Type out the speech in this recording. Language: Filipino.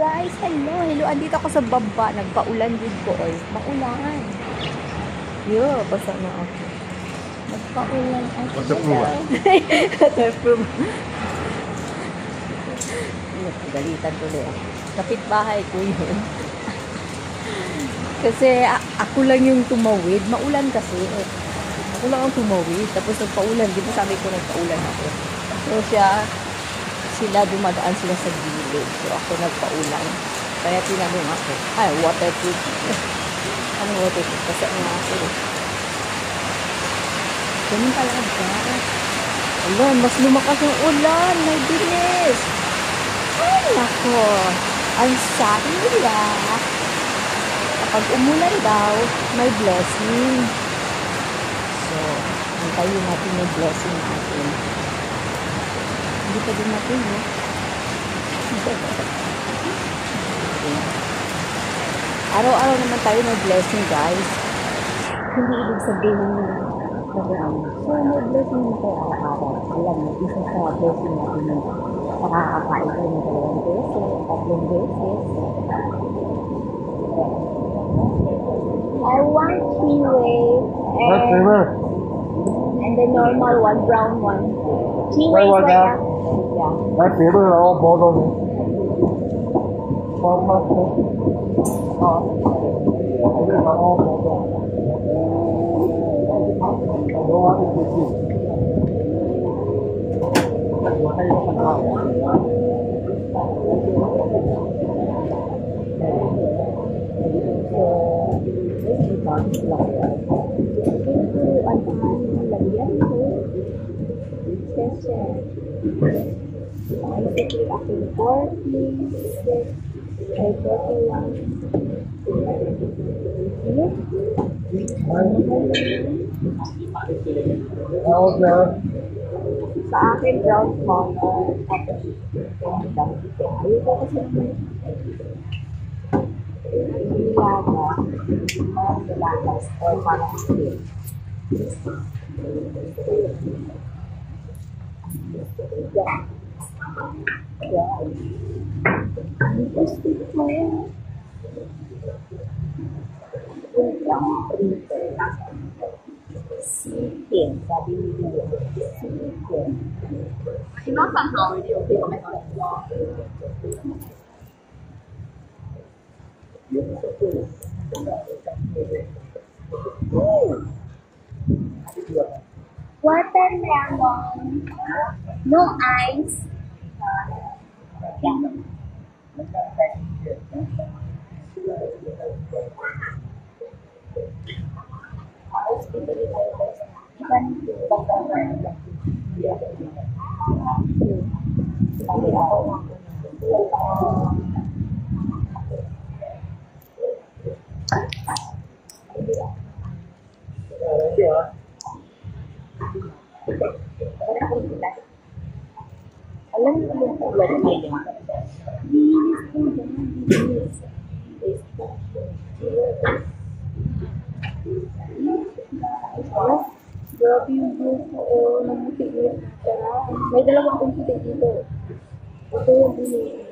guys, hello, andito ako sa baba, nagpaulan din ko, oy, maulan. Yo, basta na ako. Nagpaulan ako. Waterproof. Galitan tuloy ako. Kapit-bahay ko yun. Kasi ako lang yung tumawid, maulan kasi. Ako lang ang tumawid, tapos nagpaulan, di ba sabi ko nagpaulan ako. So sila dumadaan sila sa gilid. So ako nagpaulan. Kaya tinanong ako, ay, waterproof. Ano waterproof? Kasi nga ako. Ganun talaga. Alam, mas lumakas yung ulan. My goodness. Ay, nako. Ang sabi nila, kapag umulan daw, may blessing. So, antayin natin yung blessing natin. Hindi pa din natin, no? Araw-araw naman tayo ng blessing, guys. Hindi ibig sabihin na so, may blessing na tayo araw-araw. Alam mo, isa sa blessing natin yung nakakakain tayo ng 2 beses, 3 beses. I want kiwi and the normal one, brown one. Kiwi is like that. Yeah. That table is all bottled. Oh. Sa akin, brown color. Tapos, ayoko kasi naman nilagas or parang skin. Skin, sabi niyo. Skin. 你妈饭好一点，我可以买到。Watermelon. No ice. Alam mo yung ulan ngayon? Bilis po yan, bilis. Grabe yung buko o namutik na yung tara. May 2 puti dito. Ito yung bilis.